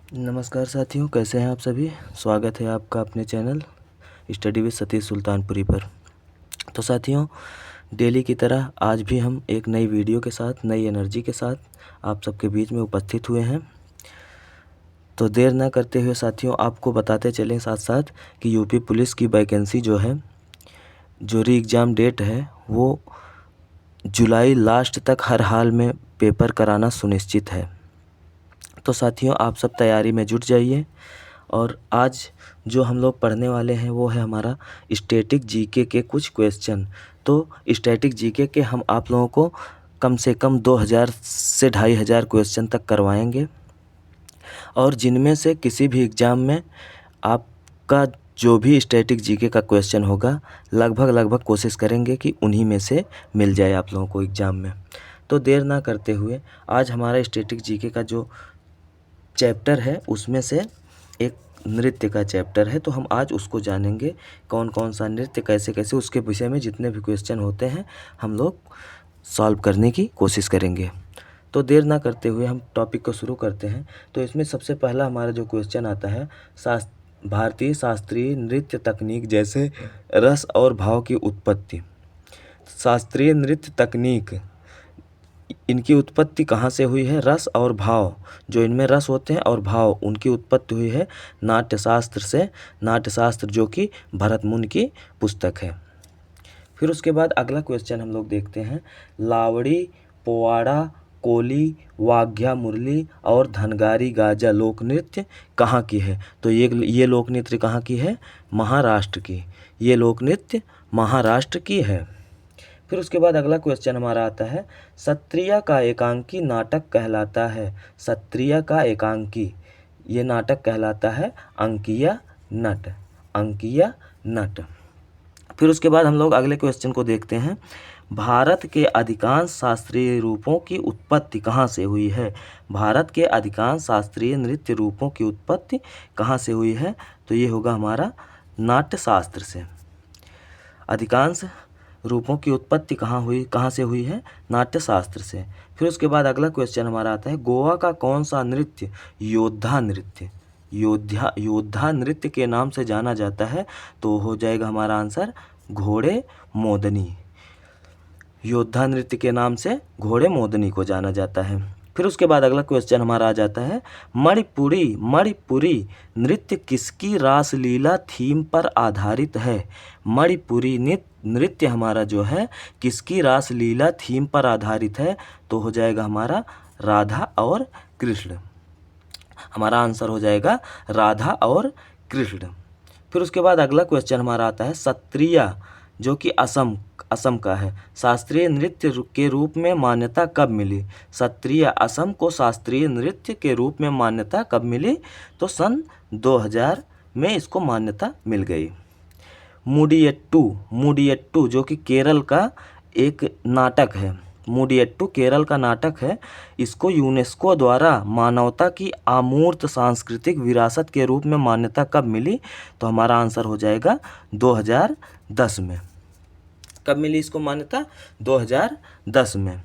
नमस्कार साथियों, कैसे हैं आप सभी। स्वागत है आपका अपने channel study with Satish Sultanpuri पर। तो साथियों, डेली की तरह आज भी हम एक नई वीडियो के साथ, नई एनर्जी के साथ आप सबके बीच में उपस्थित हुए हैं। तो देर ना करते हुए साथियों, आपको बताते चलें साथ साथ कि यूपी पुलिस की वैकेंसी जो है, जो री एग्ज़ाम डेट है, वो जुलाई लास्ट तक हर हाल में पेपर कराना सुनिश्चित है। तो साथियों, आप सब तैयारी में जुट जाइए। और आज जो हम लोग पढ़ने वाले हैं वो है हमारा स्टैटिक जीके के कुछ क्वेश्चन। तो स्टैटिक जीके के हम आप लोगों को कम से कम 2000 से 2500 क्वेश्चन तक करवाएंगे, और जिनमें से किसी भी एग्ज़ाम में आपका जो भी स्टैटिक जीके का क्वेश्चन होगा, लगभग कोशिश करेंगे कि उन्हीं में से मिल जाए आप लोगों को एग्ज़ाम में। तो देर ना करते हुए आज हमारा स्टैटिक जीके का जो चैप्टर है उसमें से एक नृत्य का चैप्टर है। तो हम आज उसको जानेंगे, कौन कौन सा नृत्य, कैसे कैसे, उसके विषय में जितने भी क्वेश्चन होते हैं हम लोग सॉल्व करने की कोशिश करेंगे। तो देर ना करते हुए हम टॉपिक को शुरू करते हैं। तो इसमें सबसे पहला हमारा जो क्वेश्चन आता है, भारतीय शास्त्रीय नृत्य तकनीक जैसे रस और भाव की उत्पत्ति। शास्त्रीय नृत्य तकनीक, इनकी उत्पत्ति कहाँ से हुई है? रस और भाव, जो इनमें रस होते हैं और भाव, उनकी उत्पत्ति हुई है नाट्यशास्त्र से। नाट्यशास्त्र जो कि भरत मुनि की पुस्तक है। फिर उसके बाद अगला क्वेश्चन हम लोग देखते हैं, लावड़ी, पोवाड़ा, कोली, वाग्या मुरली और धनगारी गाजा लोक नृत्य कहाँ की है? तो ये लोक नृत्य कहाँ की है? महाराष्ट्र की। ये लोक नृत्य महाराष्ट्र की है। फिर उसके बाद अगला क्वेश्चन हमारा आता है, सत्रिया का एकांकी नाटक कहलाता है। सत्रिया का एकांकी, ये नाटक कहलाता है अंकीय नट। अंकीय नट। फिर उसके बाद हम लोग अगले क्वेश्चन को देखते हैं, भारत के अधिकांश शास्त्रीय रूपों की उत्पत्ति कहाँ से हुई है? भारत के अधिकांश शास्त्रीय नृत्य रूपों की उत्पत्ति कहाँ से हुई है? तो ये होगा हमारा नाट्यशास्त्र से। अधिकांश रूपों की उत्पत्ति कहाँ से हुई है? नाट्यशास्त्र से। फिर उसके बाद अगला क्वेश्चन हमारा आता है, गोवा का कौन सा नृत्य योद्धा नृत्य, योद्धा नृत्य के नाम से जाना जाता है? तो हो जाएगा हमारा आंसर घोड़े मोदनी। योद्धा नृत्य के नाम से घोड़े मोदनी को जाना जाता है। फिर उसके बाद अगला क्वेश्चन हमारा आ जाता है, मणिपुरी नृत्य किसकी रासलीला थीम पर आधारित है? मणिपुरी नृत्य हमारा जो है किसकी रासलीला थीम पर आधारित है? तो हो जाएगा हमारा राधा और कृष्ण। हमारा आंसर हो जाएगा राधा और कृष्ण। फिर उसके बाद अगला क्वेश्चन हमारा आता है, सत्रिया जो कि असम का है, शास्त्रीय नृत्य के रूप में मान्यता कब मिली? सत्रिय असम को शास्त्रीय नृत्य के रूप में मान्यता कब मिली? तो सन 2000 में इसको मान्यता मिल गई। मुडियट्टू जो कि केरल का एक नाटक है। मुडियट्टू केरल का नाटक है। इसको यूनेस्को द्वारा मानवता की अमूर्त सांस्कृतिक विरासत के रूप में मान्यता कब मिली? तो हमारा आंसर हो जाएगा 2010 में। कब मिली इसको मान्यता? 2010 में।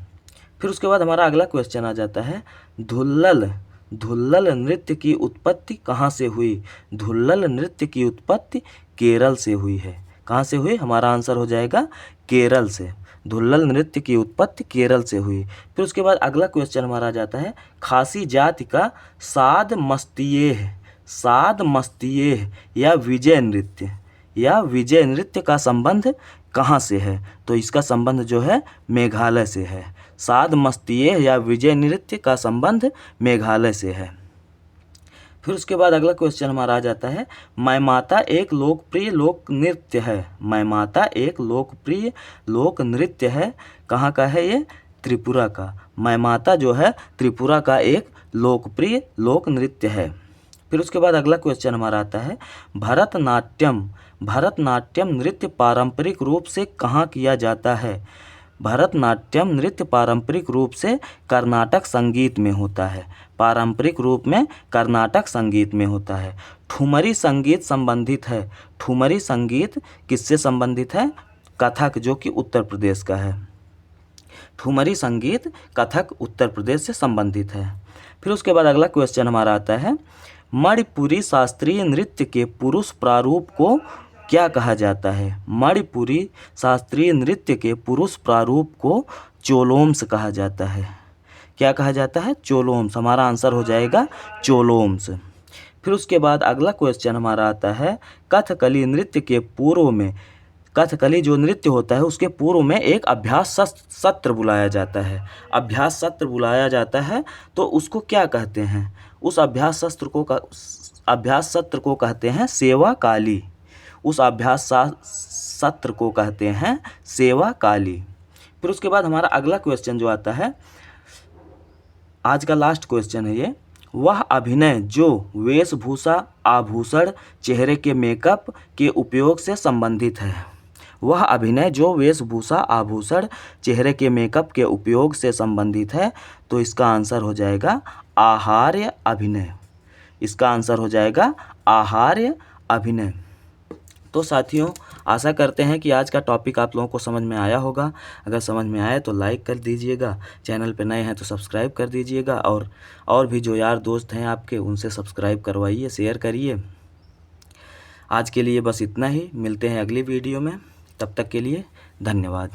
फिर उसके बाद हमारा अगला क्वेश्चन आ जाता है, धुल्लल नृत्य की उत्पत्ति कहाँ से हुई? धुल्लल नृत्य की उत्पत्ति केरल से हुई है। कहाँ से हुई? हमारा आंसर हो जाएगा केरल से। धुल्लल नृत्य की उत्पत्ति केरल से हुई। फिर उसके बाद अगला क्वेश्चन हमारा आ जाता है, खासी जाति का साद मस्तियेह या विजय नृत्य का संबंध कहाँ से है? तो इसका संबंध जो है मेघालय से है। साद मस्तियेह या विजय नृत्य का संबंध मेघालय से है। फिर उसके बाद अगला क्वेश्चन हमारा आ जाता है, मैमाता एक लोकप्रिय लोक नृत्य है। मैमाता एक लोकप्रिय लोक नृत्य है। कहाँ का है ये? त्रिपुरा का। मैमाता जो है त्रिपुरा का एक लोकप्रिय लोक नृत्य है। फिर उसके बाद अगला क्वेश्चन हमारा आता है, भरतनाट्यम नृत्य पारंपरिक रूप से कहाँ किया जाता है? भरतनाट्यम नृत्य पारंपरिक रूप से कर्नाटक संगीत में होता है। पारंपरिक रूप में कर्नाटक संगीत में होता है। ठुमरी संगीत संबंधित है। ठुमरी संगीत किससे संबंधित है? कथक जो कि उत्तर प्रदेश का है। ठुमरी संगीत कथक उत्तर प्रदेश से संबंधित है। फिर उसके बाद अगला क्वेश्चन हमारा आता है, मणिपुरी शास्त्रीय नृत्य के पुरुष प्रारूप को क्या कहा जाता है? मणिपुरी शास्त्रीय नृत्य के पुरुष प्रारूप को चोलोम्स कहा जाता है। क्या कहा जाता है? चोलोम्स। हमारा आंसर हो जाएगा चोलोम्स। फिर उसके बाद अगला क्वेश्चन हमारा आता है, कथकली नृत्य के पूर्व में, कथकली जो नृत्य होता है उसके पूर्व में एक अभ्यास सत्र बुलाया जाता है। अभ्यास सत्र बुलाया जाता है तो उसको क्या कहते हैं? उस अभ्यास सत्र को कहते हैं सेवा काली। उस अभ्यास सत्र को कहते हैं सेवा काली। फिर उसके बाद हमारा अगला क्वेश्चन जो आता है, आज का लास्ट क्वेश्चन है ये, वह अभिनय जो वेशभूषा, आभूषण, चेहरे के मेकअप के उपयोग से संबंधित है। वह अभिनय जो वेशभूषा, आभूषण, चेहरे के मेकअप के उपयोग से संबंधित है। तो इसका आंसर हो जाएगा आहार्य अभिनय। इसका आंसर हो जाएगा आहार्य अभिनय। तो साथियों, आशा करते हैं कि आज का टॉपिक आप लोगों को समझ में आया होगा। अगर समझ में आए तो लाइक कर दीजिएगा, चैनल पे नए हैं तो सब्सक्राइब कर दीजिएगा, और भी जो यार दोस्त हैं आपके उनसे सब्सक्राइब करवाइए, शेयर करिए। आज के लिए बस इतना ही, मिलते हैं अगली वीडियो में। तब तक के लिए धन्यवाद।